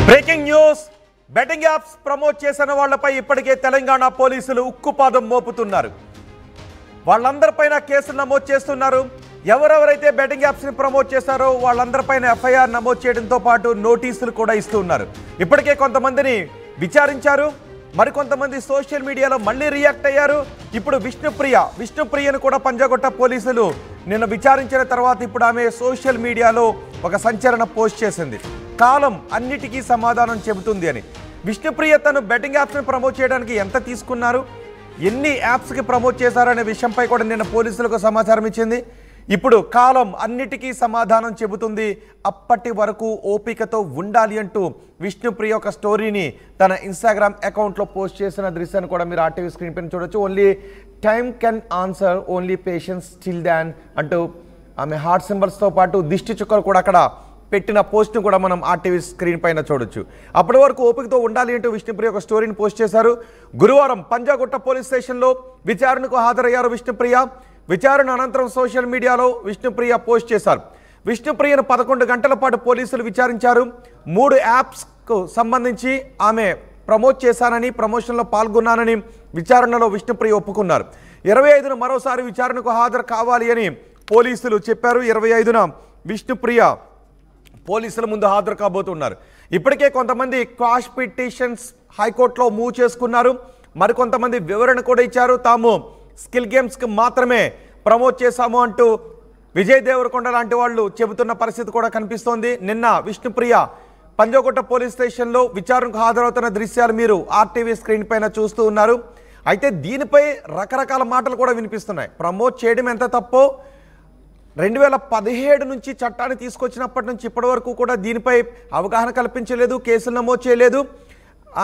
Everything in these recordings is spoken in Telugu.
Breaking news betting apps promote చేసిన వాళ్లపై ఇప్పటికే తెలంగాణ పోలీసులు ఉక్కుపాదం మోపుతున్నారు. వాళ్ళందరిపైన కేసులు నమోదు చేస్తున్నారు. ఎవరెవరైతే బెట్టింగ్ యాప్స్ ని ప్రమోట్ చేశారో వాళ్ళందరిపైన ఎఫ్ఐఆర్ నమోదు చేయడంతో పాటు నోటీసులు కూడా ఇస్తున్నారు. ఇప్పటికే కొంతమందిని విచారించారు. మరికొంతమంది సోషల్ మీడియాలో మళ్ళీ రియాక్ట్ అయ్యారు. ఇప్పుడు విష్ణుప్రియను కూడా పంజాగుట్ట పోలీసులు నిన్న విచారించిన తర్వాత ఇప్పుడు ఆమె సోషల్ మీడియాలో ఒక సంచలన పోస్ట్ చేసింది. కాలం అన్నిటికీ సమాధానం చెబుతుంది అని. విష్ణుప్రియ తను బెట్టింగ్ యాప్స్ని ప్రమోట్ చేయడానికి ఎంత తీసుకున్నారు, ఎన్ని యాప్స్కి ప్రమోట్ చేశారనే విషయంపై కూడా నిన్న పోలీసులకు సమాచారం ఇచ్చింది. ఇప్పుడు కాలం అన్నిటికీ సమాధానం చెబుతుంది, అప్పటి వరకు ఓపికతో ఉండాలి అంటూ విష్ణుప్రియ ఒక స్టోరీని తన ఇన్స్టాగ్రామ్ అకౌంట్లో పోస్ట్ చేసిన దృశ్యాన్ని కూడా మీరు ఆర్టీవీ స్క్రీన్ పైన చూడొచ్చు. Only time can answer, only patience still then అంటూ ఆమె హార్ట్ సింబల్స్తో పాటు దిష్టి చుక్కలు కూడా అక్కడ పెట్టిన పోస్ట్ను కూడా మనం ఆర్టీవీ స్క్రీన్ పైన చూడొచ్చు. అప్పటి వరకు ఓపికతో ఉండాలి అంటూ విష్ణుప్రియ ఒక స్టోరీని పోస్ట్ చేశారు. గురువారం పంజాగుట్ట పోలీస్ స్టేషన్లో విచారణకు హాజరయ్యారు విష్ణుప్రియ. విచారణ అనంతరం సోషల్ మీడియాలో విష్ణుప్రియ పోస్ట్ చేశారు. విష్ణుప్రియను 11 గంటల పాటు పోలీసులు విచారించారు. 3 యాప్స్కు సంబంధించి ఆమె ప్రమోట్ చేశానని, ప్రమోషన్లో పాల్గొన్నానని విచారణలో విష్ణుప్రియ ఒప్పుకున్నారు. 25న మరోసారి విచారణకు హాజరు కావాలి అని పోలీసులు చెప్పారు. 25న విష్ణుప్రియ పోలీసుల ముందు హాజరు కాబోతున్నారు. ఇప్పటికే కొంతమంది క్వాష్ పిటిషన్స్ హైకోర్టులో మూవ్ చేసుకున్నారు. మరికొంతమంది వివరణ కూడా ఇచ్చారు. తాము స్కిల్ గేమ్స్కి మాత్రమే ప్రమోట్ చేశాము అంటూ విజయ్ దేవరకొండ లాంటి వాళ్ళు చెబుతున్న పరిస్థితి కూడా కనిపిస్తోంది. నిన్న విష్ణుప్రియ పంజాగుట్ట పోలీస్ స్టేషన్లో విచారణకు హాజరవుతున్న దృశ్యాలు మీరు ఆర్టీవీ స్క్రీన్ పైన చూస్తూ ఉన్నారు. అయితే దీనిపై రకరకాల మాటలు కూడా వినిపిస్తున్నాయి. ప్రమోట్ చేయడం ఎంత తప్పో, 2017 నుంచి చట్టాన్ని తీసుకొచ్చినప్పటి నుంచి ఇప్పటి వరకు కూడా దీనిపై అవగాహన కల్పించలేదు, కేసులు నమోదు చేయలేదు.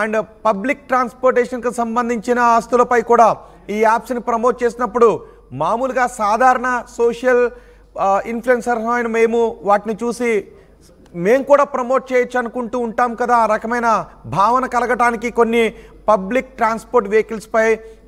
అండ్ పబ్లిక్ ట్రాన్స్పోర్టేషన్కి సంబంధించిన ఆస్తులపై కూడా ఈ యాప్స్ని ప్రమోట్ చేసినప్పుడు మామూలుగా సాధారణ సోషల్ ఇన్ఫ్లుయెన్సర్ అయిన మేము వాటిని చూసి మేము కూడా ప్రమోట్ చేయొచ్చు అనుకుంటూ ఉంటాం కదా. ఆ రకమైన భావన కలగటానికి కొన్ని పబ్లిక్ ట్రాన్స్పోర్ట్ వెహికల్స్పై,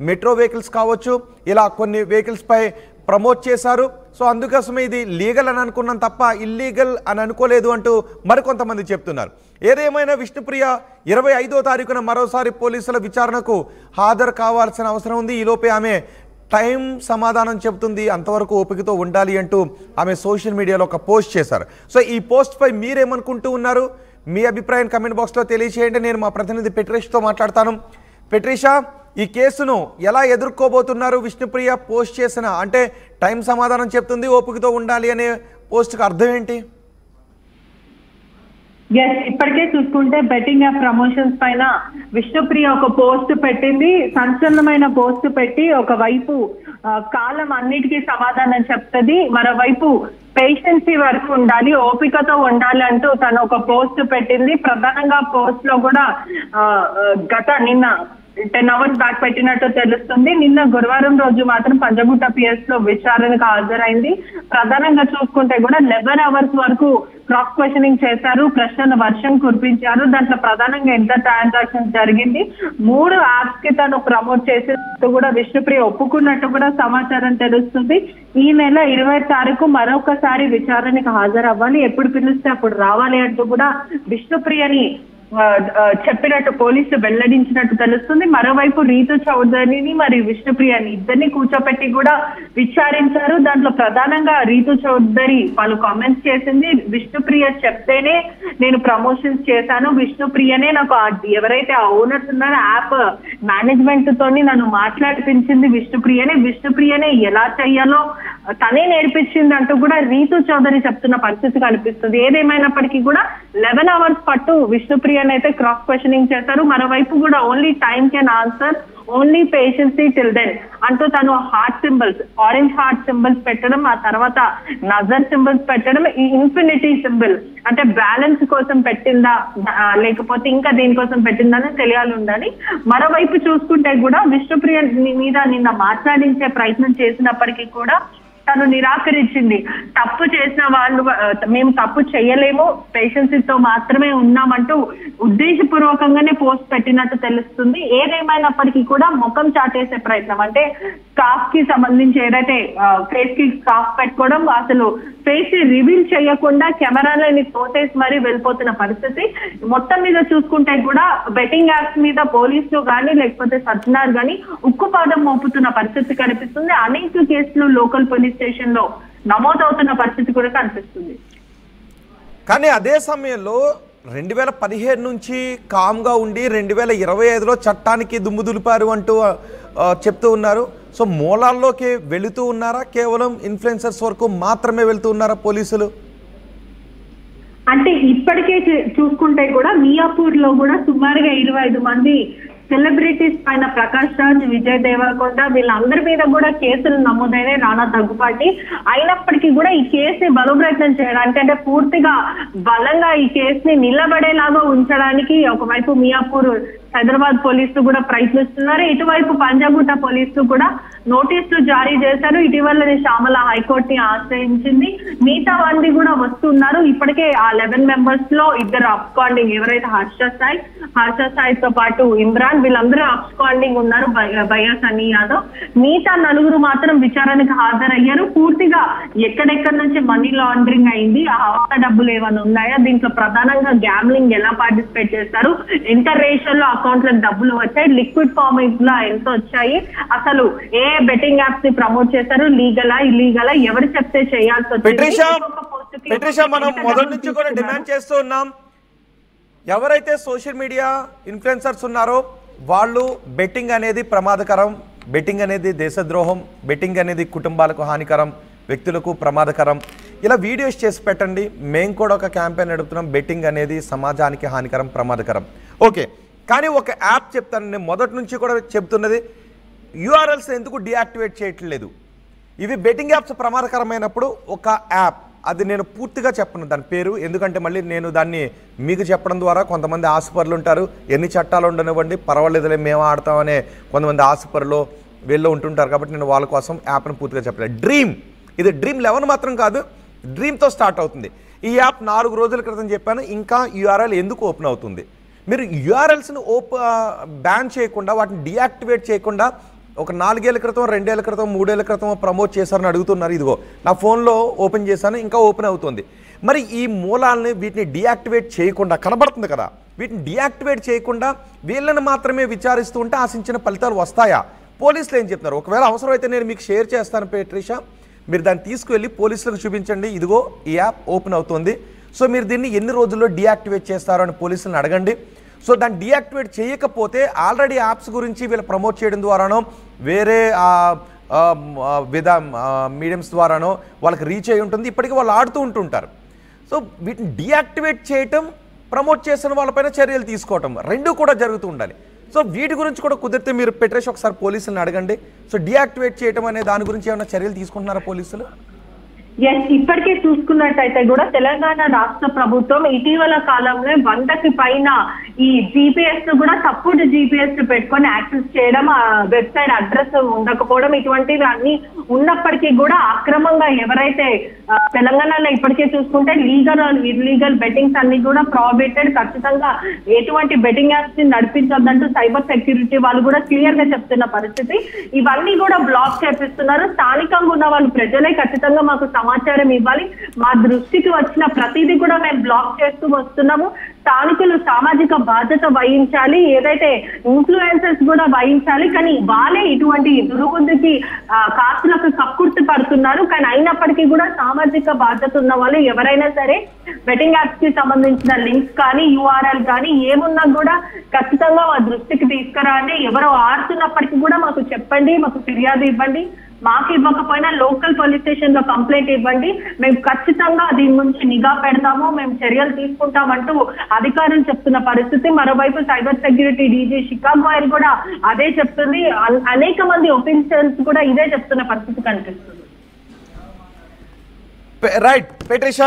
మెట్రో వెహికల్స్ కావచ్చు, ఇలా కొన్ని వెహికల్స్పై ప్రమోట్ చేశారు. సో అందుకోసమే ఇది లీగల్ అని అనుకున్నాం తప్ప ఇల్లీగల్ అని అనుకోలేదు అంటూ మరికొంతమంది చెప్తున్నారు. ఏదేమైనా విష్ణుప్రియ 25వ తారీఖున మరోసారి పోలీసుల విచారణకు హాజరు కావాల్సిన అవసరం ఉంది. ఈలోపే ఆమె టైం సమాధానం చెబుతుంది, అంతవరకు ఓపికతో ఉండాలి అంటూ ఆమె సోషల్ మీడియాలో ఒక పోస్ట్ చేశారు. సో ఈ పోస్ట్పై మీరేమనుకుంటూ ఉన్నారు? మీ అభిప్రాయం కమెంట్ బాక్స్లో తెలియజేయండి. నేను మా ప్రతినిధి పెట్రీష్తో మాట్లాడతాను. పెట్రీషా, ఈ కేసును ఎలా ఎదుర్కోబోతున్నారు? విష్ణుప్రియ పోస్ట్ చేసిన, అంటే టైం సమాధానం చెప్తుంది, ఓపికతో ఉండాలి అనే పోస్ట్కి అర్థం ఏంటి? ఇప్పటికే చూసుకుంటే బెట్టింగ్ యాప్ ప్రమోషన్స్ పైన విష్ణుప్రియ ఒక పోస్ట్ పెట్టింది. సంచలనమైన పోస్ట్ పెట్టి ఒకవైపు కాలం అన్నిటికీ సమాధానం చెప్తుంది, మరోవైపు పేషెన్సీ వరకు ఉండాలి, ఓపికతో ఉండాలి అంటూ తను ఒక పోస్ట్ పెట్టింది. ప్రధానంగా పోస్ట్ లో కూడా నిన్న 10 hours బ్యాక్ పెట్టినట్టు తెలుస్తుంది. నిన్న గురువారం రోజు మాత్రం పంజాగుట్ట పిఎస్ లో విచారణకు హాజరైంది. ప్రధానంగా చూసుకుంటే కూడా 11 hours వరకు క్రాస్ క్వశ్చనింగ్ చేశారు, ప్రశ్నల వర్షం కురిపించారు. దాంట్లో ప్రధానంగా ఎంత ట్రాన్సాక్షన్ జరిగింది, 3 యాప్స్ కి తను ప్రమోట్ చేసినట్టు కూడా విష్ణుప్రియ ఒప్పుకున్నట్టు కూడా సమాచారం తెలుస్తుంది. ఈ నెల 20వ తారీఖు మరొకసారి విచారణకు హాజరవ్వాలి, ఎప్పుడు పిలిస్తే అప్పుడు రావాలి అంటూ కూడా విష్ణుప్రియని చెప్పినట్టు పోలీసులు వెల్లడించినట్టు తెలుస్తుంది. మరోవైపు రీతు చౌదరిని మరియు విష్ణుప్రియని ఇద్దరిని కూర్చోపెట్టి కూడా విచారించారు. దాంట్లో ప్రధానంగా రీతు చౌదరి పలు కామెంట్స్ చేసింది. విష్ణుప్రియ చెప్తేనే నేను ప్రమోషన్స్ చేశాను, విష్ణుప్రియనే నాకు ఎవరైతే ఆ ఓనర్స్ ఉన్నారో యాప్ మేనేజ్మెంట్ తోని నన్ను మాట్లాడిపించింది విష్ణుప్రియనే ఎలా చెయ్యాలో తనే నేర్పించింది అంటూ కూడా రీతు చౌదరి చెప్తున్న పరిస్థితి కనిపిస్తుంది. ఏదేమైనప్పటికీ కూడా 11 hours పట్టు విష్ణుప్రియ అయితే క్రాస్ క్వశ్చనింగ్ చేశారు. మరోవైపు కూడా only time can answer, only patience till then అంటూ తను heart symbols, orange heart symbols పెట్టడం, ఆ తర్వాత నజర్ సింబల్స్ పెట్టడం, ఈ ఇన్ఫినిటీ సింబల్ అంటే బ్యాలెన్స్ కోసం పెట్టిందా లేకపోతే ఇంకా దేనికోసం పెట్టిందా అని తెలియాలి ఉందని. మరోవైపు చూసుకుంటే కూడా విష్ణుప్రియ మీద నిన్న మాట్లాడించే ప్రయత్నం చేసినప్పటికీ కూడా తను నిరాకరించింది. తప్పు చేసిన వాళ్ళు మేము తప్పు చేయలేము, పేషెన్సీతో మాత్రమే ఉన్నామంటూ ఉద్దేశపూర్వకంగానే పోస్ట్ పెట్టినట్టు తెలుస్తుంది. ఏదేమైనప్పటికీ కూడా ముఖం చాటేసే ప్రయత్నం, అంటే స్కార్ఫ్ కి సంబంధించి ఏదైతే ఫేస్ కి స్కార్ఫ్ పెట్టుకోవడం, అసలు ఫేస్ రివీల్ చేయకుండా కెమెరాలని తోసేసి మరీ వెళ్ళిపోతున్న పరిస్థితి. మొత్తం మీద చూసుకుంటే కూడా బెట్టింగ్ యాప్స్ మీద పోలీసులు కానీ లేకపోతే సజ్జనార్ కానీ ఉక్కుపాదం మోపుతున్న పరిస్థితి కనిపిస్తుంది. అనేక కేసులు లోకల్ పోలీస్ స్టేషన్ లో నమోదవుతున్న పరిస్థితి కూడా కనిపిస్తుంది. కానీ అదే సమయంలో 2017 నుంచి కామ్గా ఉండి 2025లో చట్టానికి దుమ్ము దులిపారు అంటూ చెప్తూ ఉన్నారు. సో మూలాల్లోకి వెళుతూ ఉన్నారా, కేవలం ఇన్ఫ్లుయెన్సర్స్ వరకు మాత్రమే వెళుతూ ఉన్నారా పోలీసులు? అంటే ఇప్పటికే చూసుకుంటే కూడా మియాపూర్ లో కూడా సుమారుగా 25 మంది సెలబ్రిటీస్ పైన ప్రకాష్ రాజ్, విజయ్ దేవరకొండ వీళ్ళందరి మీద కూడా కేసులు నమోదైనాయి, రానా దగ్గుపాటి. అయినప్పటికీ కూడా ఈ కేసుని బలోపేతం చేయడానికి అంటే పూర్తిగా బలంగా ఈ కేసుని నిలబడేలాగా ఉంచడానికి ఒకవైపు మియాపూర్ హైదరాబాద్ పోలీసులు కూడా ప్రయత్నిస్తున్నారు. ఇటువైపు పంజాగుట్ట పోలీసులు కూడా నోటీసులు జారీ చేశారు. ఇటీవలనే శ్యామల హైకోర్టుని ఆశ్రయించింది. మిగతా మంది కూడా వస్తున్నారు. ఇప్పటికే ఆ 11 మెంబర్స్ లో 2 అబ్స్కాండింగ్, ఎవరైతే హర్ష సాయితో పాటు ఇమ్రాన్, వీళ్ళందరూ అబ్స్కాండింగ్ ఉన్నారు, భయ్యా సన్నీ యాదవ్. మిగతా 4 మాత్రం విచారణకు హాజరయ్యారు. పూర్తిగా ఎక్కడెక్కడి నుంచి మనీ లాండరింగ్ అయింది, ఆ హవాలా డబ్బులు ఏమైనా ఉన్నాయా, దీంట్లో ప్రధానంగా గ్యామ్లింగ్ ఎలా పార్టిసిపేట్ చేస్తారు, ఇంటర్ రేషియో లో అకౌంట్లకు డబ్బులు వచ్చాయి, లిక్విడ్ ఫార్మేట్ లో ఎంత వచ్చాయి, అసలు ఏ బెట్టింగ్ యాప్స్ ని ప్రమోట్ చేశారు, లీగలా ఇల్లీగలా, ఎవరు చెప్తే చేయాల్సి వచ్చింది. మనం మొదటి నుంచి కూడా డిమాండ్ చేస్తూ ఉన్నాం, ఎవరైతే సోషల్ మీడియా ఇన్ఫ్లుయెన్సర్స్ ఉన్నారో వాళ్ళు బెట్టింగ్ అనేది ప్రమాదకరం, బెట్టింగ్ అనేది దేశద్రోహం, బెట్టింగ్ అనేది కుటుంబాలకు హానికరం, వ్యక్తులకు ప్రమాదకరం, ఇలా వీడియోస్ చేసి పెట్టండి. మేము కూడా ఒక క్యాంపెయిన్ నడుపుతున్నాం, బెట్టింగ్ అనేది సమాజానికి హానికరం, ప్రమాదకరం. ఓకే, కానీ ఒక యాప్ చెప్తాను, నేను మొదటి నుంచి కూడా చెప్తున్నది, యూఆర్ఎల్స్ ఎందుకు డియాక్టివేట్ చేయట్లేదు? ఇవి బెట్టింగ్ యాప్స్ ప్రమాదకరమైనప్పుడు ఒక యాప్, అది నేను పూర్తిగా చెప్పను దాని పేరు, ఎందుకంటే మళ్ళీ నేను దాన్ని మీకు చెప్పడం ద్వారా కొంతమంది ఆశపరులు ఉంటారు, ఎన్ని చట్టాలు ఉండనివ్వండి పర్వాలేదులే మేము ఆడతామనే కొంతమంది ఆశపరులు వీళ్ళు ఉంటుంటారు, కాబట్టి నేను వాళ్ళ కోసం యాప్ను పూర్తిగా చెప్పలేదు. ఇది డ్రీమ్ 11 మాత్రం కాదు, డ్రీమ్తో స్టార్ట్ అవుతుంది. ఈ యాప్ 4 రోజుల క్రితం చెప్పాను. ఇంకా యూఆర్ఎల్ ఎందుకు ఓపెన్ అవుతుంది? మీరు యూఆర్ఎల్స్ని బ్యాన్ చేయకుండా, వాటిని డియాక్టివేట్ చేయకుండా ఒక 4 ఏళ్ల క్రితం, 2 ఏళ్ల క్రితం, 3 ఏళ్ల క్రితం ప్రమోట్ చేశారని అడుగుతున్నారు. ఇదిగో నా ఫోన్లో ఓపెన్ చేశాను, ఇంకా ఓపెన్ అవుతుంది. మరి ఈ మూలాలని వీటిని డియాక్టివేట్ చేయకుండా, కనబడుతుంది కదా, వీటిని డియాక్టివేట్ చేయకుండా వీళ్ళని మాత్రమే విచారిస్తూ ఉంటే ఆశించిన ఫలితాలు వస్తాయా? పోలీసులు ఏం చెప్తున్నారు? ఒకవేళ అవసరమైతే నేను మీకు షేర్ చేస్తాను పేట్రిషా, మీరు దాన్ని తీసుకువెళ్ళి పోలీసులకు చూపించండి, ఇదిగో ఈ యాప్ ఓపెన్ అవుతుంది, సో మీరు దీన్ని ఎన్ని రోజుల్లో డియాక్టివేట్ చేస్తారో అని పోలీసులను అడగండి. సో దాన్ని డియాక్టివేట్ చేయకపోతే ఆల్రెడీ యాప్స్ గురించి వీళ్ళు ప్రమోట్ చేయడం ద్వారానో వేరే మీడియంస్ ద్వారానో వాళ్ళకి రీచ్ అయి ఉంటుంది, ఇప్పటికీ వాళ్ళు ఆడుతూ ఉంటుంటారు. సో వీటిని డియాక్టివేట్ చేయటం, ప్రమోట్ చేసిన వాళ్ళపైన చర్యలు తీసుకోవటం రెండూ కూడా జరుగుతూ ఉండాలి. సో వీటి గురించి కూడా కుదిరితే మీరు పెట్టేసి ఒకసారి పోలీసులను అడగండి. సో డియాక్టివేట్ చేయటం అనే దాని గురించి ఏమైనా చర్యలు తీసుకుంటున్నారా పోలీసులు? ఇప్పటికే చూసుకున్నట్టయితే కూడా తెలంగాణ రాష్ట్ర ప్రభుత్వం ఇటీవల కాలంలో 100కి పైన ఈ జీపీఎస్ కూడా తప్పుడు జీపీఎస్ పెట్టుకొని యాక్సెస్ చేయడం, ఆ వెబ్సైట్ అడ్రస్ ఉండకపోవడం, ఇటువంటివి అన్ని ఉన్నప్పటికీ కూడా అక్రమంగా ఎవరైతే తెలంగాణలో ఇప్పటికే చూసుకుంటే లీగల్ ఇల్లీగల్ బెట్టింగ్స్ అన్ని కూడా ప్రాహిబిటెడ్, ఖచ్చితంగా ఎటువంటి బెట్టింగ్ యాప్స్ ని నడిపించొద్దంటూ సైబర్ సెక్యూరిటీ వాళ్ళు కూడా క్లియర్ గా చెప్తున్న పరిస్థితి. ఇవన్నీ కూడా బ్లాక్ చేపిస్తున్నారు. స్థానికంగా ఉన్న వాళ్ళు ప్రజలే ఖచ్చితంగా మాకు సమాచారం ఇవ్వాలి, మా దృష్టికి వచ్చిన ప్రతిదీ కూడా మేము బ్లాక్ చేస్తూ వస్తున్నాము. స్థానికులు సామాజిక బాధ్యత వహించాలి, ఏదైతే ఇన్ఫ్లుయెన్సర్స్ కూడా వహించాలి. కానీ వాళ్ళే ఇటువంటి దురుగుద్దుకి కాసులకు కక్కుర్తి పడుతున్నారు. కానీ అయినప్పటికీ కూడా సామాజిక బాధ్యత ఉన్న వాళ్ళు ఎవరైనా సరే బెట్టింగ్ యాప్స్ కి సంబంధించిన లింక్స్ కానీ యూఆర్ఎల్ కానీ ఏమున్నా కూడా ఖచ్చితంగా మా దృష్టికి తీసుకురండి. ఎవరో ఆడుతున్నప్పటికీ కూడా మాకు చెప్పండి, మాకు ఫిర్యాదు ఇవ్వండి. మాకు ఇవ్వకపోయినా లోకల్ పోలీస్ స్టేషన్ లో కంప్లైంట్ ఇవ్వండి, మేము ఖచ్చితంగా దీని నుంచి నిఘా పెడతాము, మేము చర్యలు తీసుకుంటామంటూ అధికారులు చెప్తున్న పరిస్థితి. మరోవైపు సైబర్ సెక్యూరిటీ డీజీ షికాగో ఆయన కూడా అదే చెప్తుంది. అనేక మంది ఒఫీషియల్స్ కూడా ఇదే చెప్తున్న పరిస్థితి కనిపిస్తుంది. రైట్ పేట్రిషా,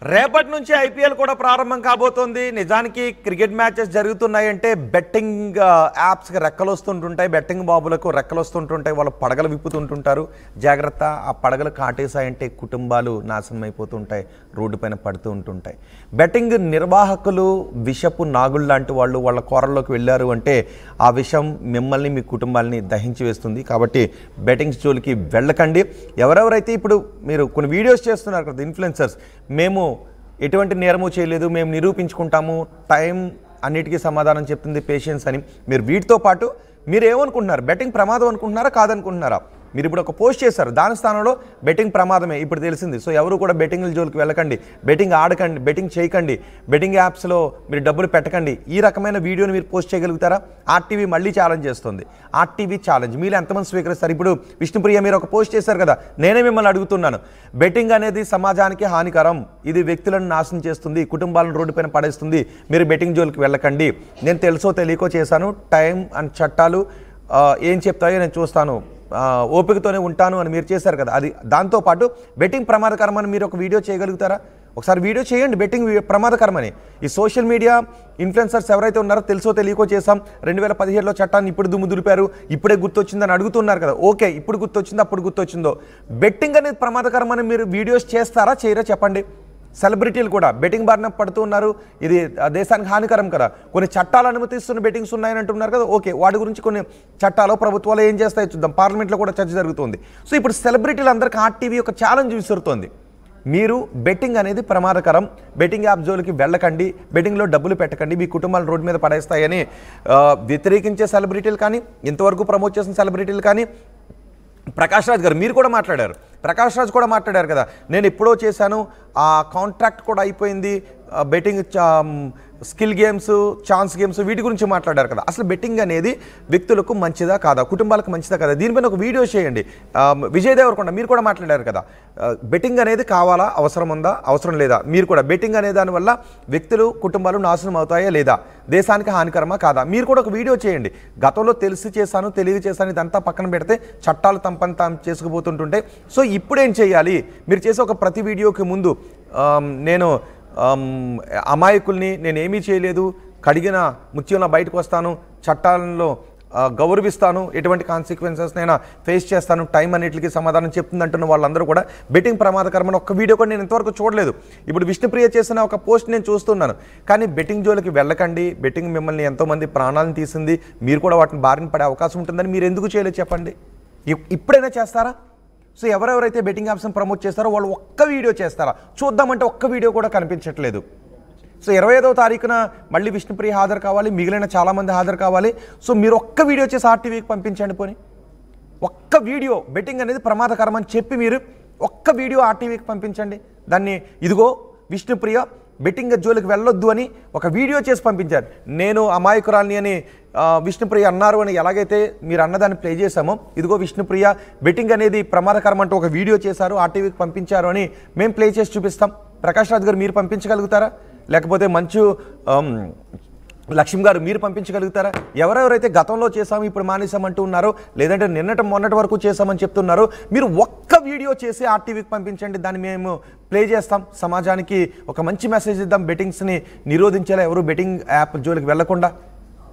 రేపటి నుంచి ఐపీఎల్ కూడా ప్రారంభం కాబోతోంది. నిజానికి క్రికెట్ మ్యాచెస్ జరుగుతున్నాయంటే బెట్టింగ్ యాప్స్కి రెక్కలు వస్తుంటుంటాయి, బెట్టింగ్ బాబులకు రెక్కలు వస్తుంటుంటాయి, వాళ్ళు పడగలు విప్పుతుంటుంటారు. జాగ్రత్త, ఆ పడగలు కాటేశాయంటే కుటుంబాలు నాశనం అయిపోతుంటాయి, రోడ్డు పైన పడుతూ ఉంటుంటాయి. బెట్టింగ్ నిర్వాహకులు విషపు నాగులు లాంటి వాళ్ళు వాళ్ళ కోరల్లోకి వెళ్ళారు అంటే ఆ విషం మిమ్మల్ని మీ కుటుంబాలని దహించి వేస్తుంది. కాబట్టి బెట్టింగ్స్ జోలికి వెళ్ళకండి. ఎవరెవరైతే ఇప్పుడు మీరు కొన్ని వీడియోస్ చేస్తున్నారు కదా ఇన్ఫ్లుయెన్సర్స్, మేము ఎటువంటి నేరము చేయలేదు, మేము నిరూపించుకుంటాము, టైం అన్నిటికీ సమాధానం చెప్తుంది పేషెన్స్ అని, మీరు వీటితో పాటు మీరు ఏమనుకుంటున్నారు? బెట్టింగ్ ప్రమాదం అనుకుంటున్నారా కాదనుకుంటున్నారా? మీరు ఇప్పుడు ఒక పోస్ట్ చేశారు, దాని స్థానంలో బెట్టింగ్ ప్రమాదమే ఇప్పుడు తెలిసింది. సో ఎవరు కూడా బెట్టింగ్ల జోలికి వెళ్ళకండి, బెట్టింగ్ ఆడకండి, బెట్టింగ్ చేయకండి, బెట్టింగ్ యాప్స్లో మీరు డబ్బులు పెట్టకండి. ఈ రకమైన వీడియోని మీరు పోస్ట్ చేయగలుగుతారా? ఆర్టీవీ మళ్ళీ ఛాలెంజ్ చేస్తుంది. ఆర్టీవీ ఛాలెంజ్ మీరు ఎంతమంది స్వీకరిస్తారు? ఇప్పుడు విష్ణుప్రియ మీరు ఒక పోస్ట్ చేశారు కదా, నేనే మిమ్మల్ని అడుగుతున్నాను. బెట్టింగ్ అనేది సమాజానికి హానికరం, ఇది వ్యక్తులను నాశనం చేస్తుంది, కుటుంబాలను రోడ్డు పైన పడేస్తుంది, మీరు బెట్టింగ్ జోలికి వెళ్ళకండి. నేను తెలుసో తెలియకో చేశాను, టైం అండ్ చట్టాలు ఏం చెప్తాయో నేను చూస్తాను, ఓపికతోనే ఉంటాను అని మీరు చేశారు కదా, అది దాంతోపాటు బెట్టింగ్ ప్రమాదకరమని మీరు ఒక వీడియో చేయగలుగుతారా? ఒకసారి వీడియో చేయండి, బెట్టింగ్ ప్రమాదకరమని. ఈ సోషల్ మీడియా ఇన్ఫ్లుయెన్సర్స్ ఎవరైతే ఉన్నారో తెలుసో తెలియకో చేసాం, 2017లో చట్టాన్ని ఇప్పుడు దుమ్ము దులిపారు, ఇప్పుడే గుర్తొచ్చిందని అడుగుతున్నారు కదా. ఓకే, ఇప్పుడు గుర్తొచ్చిందో అప్పుడు గుర్తొచ్చిందో, బెట్టింగ్ అనేది ప్రమాదకరమని మీరు వీడియోస్ చేస్తారా చేయరా చెప్పండి. సెలబ్రిటీలు కూడా బెట్టింగ్ బారిన పడుతూ ఉన్నారు, ఇది దేశానికి హానికరం కదా, కొన్ని చట్టాలు అనుమతిస్తున్న బెట్టింగ్స్ ఉన్నాయని అంటున్నారు కదా. ఓకే, వాటి గురించి కొన్ని చట్టాలు ప్రభుత్వాలు ఏం చేస్తాయో చూద్దాం, పార్లమెంట్లో కూడా చర్చ జరుగుతుంది. సో ఇప్పుడు సెలబ్రిటీలు అందరికీ ఆర్టీవీ ఒక ఛాలెంజ్ విసురుతోంది, మీరు బెట్టింగ్ అనేది ప్రమాదకరం, బెట్టింగ్ యాప్ జోలికి వెళ్ళకండి, బెట్టింగ్లో డబ్బులు పెట్టకండి, మీ కుటుంబాలు రోడ్డు మీద పడేస్తాయని వ్యతిరేకించే సెలబ్రిటీలు కానీ, ఇంతవరకు ప్రమోట్ చేసిన సెలబ్రిటీలు కానీ, ప్రకాష్ రాజ్ గారు మీరు కూడా మాట్లాడారు, ప్రకాష్ రాజ్ కూడా మాట్లాడారు కదా, నేను ఎప్పుడో చేశాను, ఆ కాంట్రాక్ట్ కూడా అయిపోయింది, betting skill games, chance games వీటి గురించి మాట్లాడారు కదా. అసలు బెట్టింగ్ అనేది వ్యక్తులకు మంచిదా కాదా, కుటుంబాలకు మంచిదా కాదా, దీనిపైన ఒక వీడియో చేయండి. విజయ్ దేవరకొండ మీరు కూడా మాట్లాడారు కదా, బెట్టింగ్ అనేది కావాలా, అవసరం ఉందా, అవసరం లేదా, మీరు కూడా బెట్టింగ్ అనే దానివల్ల వ్యక్తులు కుటుంబాలు నాశనం అవుతాయా లేదా, దేశానికి హానికరమా కాదా, మీరు కూడా ఒక వీడియో చేయండి. గతంలో తెలిసి చేశాను తెలియ చేశాను ఇదంతా పక్కన పెడితే చట్టాలు తాము చేసుకుపోతుంటుంటే, సో ఇప్పుడు ఏం చేయాలి? మీరు చేసే ఒక ప్రతి వీడియోకి ముందు నేను అమాయకుల్ని నేనేమీ చేయలేదు, కడిగిన ముత్యంలో బయటకు వస్తాను, చట్టాలలో గౌరవిస్తాను, ఎటువంటి కాన్సిక్వెన్సెస్ నేను ఫేస్ చేస్తాను, టైం అన్నిటికీ సమాధానం చెప్తుందంటున్న వాళ్ళందరూ కూడా బెట్టింగ్ ప్రమాదకరమైన ఒక్క వీడియో కూడా నేను ఇంతవరకు చూడలేదు. ఇప్పుడు విష్ణుప్రియ చేసిన ఒక పోస్ట్ నేను చూస్తున్నాను. కానీ బెట్టింగ్ జోలికి వెళ్ళకండి, బెట్టింగ్ మిమ్మల్ని ఎంతోమంది ప్రాణాలను తీసింది, మీరు కూడా వాటిని బారిన పడే అవకాశం ఉంటుందని మీరు ఎందుకు చేయలేదు చెప్పండి? ఇప్పుడైనా చేస్తారా? సో ఎవరెవరైతే బెట్టింగ్ యాప్స్ని ప్రమోట్ చేస్తారో వాళ్ళు ఒక్క వీడియో చేస్తారా చూద్దామంటే ఒక్క వీడియో కూడా కనిపించట్లేదు. సో 25వ తారీఖున మళ్ళీ విష్ణుప్రియ హాజరు కావాలి, మిగిలిన చాలామంది హాజరు కావాలి. సో మీరు ఒక్క వీడియో చేసి ఆర్టీవీకి పంపించండి. పోనీ ఒక్క వీడియో బెట్టింగ్ అనేది ప్రమాదకరం అని చెప్పి మీరు ఒక్క వీడియో ఆర్టీవీకి పంపించండి. దాన్ని ఇదిగో విష్ణుప్రియ బెట్టింగ్ జోలికి వెళ్ళొద్దు అని ఒక వీడియో చేసి పంపించారు. నేను అమాయకురాల్ని అని విష్ణుప్రియ అన్నారు అని ఎలాగైతే మీరు అన్నదాన్ని ప్లే చేశామో, ఇదిగో విష్ణుప్రియ బెట్టింగ్ అనేది ప్రమాదకరం అంటూ ఒక వీడియో చేశారు, ఆర్టీవీకి పంపించారు అని మేము ప్లే చేసి చూపిస్తాం. ప్రకాష్ రాజ్ గారు మీరు పంపించగలుగుతారా? లేకపోతే మంచు లక్ష్మి గారు మీరు పంపించగలుగుతారా? ఎవరెవరైతే గతంలో చేసాము ఇప్పుడు మానేసామంటూ ఉన్నారో, లేదంటే మొన్నటి వరకు చేసామని చెప్తున్నారో, మీరు ఒక్క వీడియో చేసి ఆర్టీవీకి పంపించండి. దాన్ని మేము ప్లే చేస్తాం, సమాజానికి ఒక మంచి మెసేజ్ ఇద్దాం, బెట్టింగ్స్ని నిరోధించేలా, ఎవరు బెట్టింగ్ యాప్ జోలికి వెళ్లకుండా.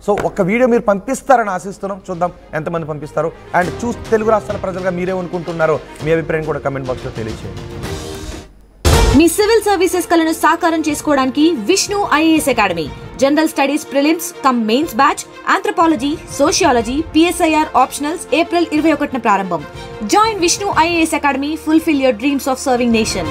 సో ఒక్క వీడియో మీరు పంపిస్తారని ఆశిస్తున్నాం, చూద్దాం ఎంతమంది పంపిస్తారు. అండ్ తెలుగు రాష్ట్రాల ప్రజలుగా మీరేమనుకుంటున్నారో మీ అభిప్రాయం కూడా కమెంట్ బాక్స్లో తెలియజేయండి. మీ సివిల్ సర్వీసెస్ కలను సాకారం చేసుకోవడానికి Vishnu IAS academy general studies prelims cum mains batch, anthropology, sociology, PSIR optionals April 21న ప్రారంభం. Join Vishnu IAS academy, fulfil your dreams of serving nation.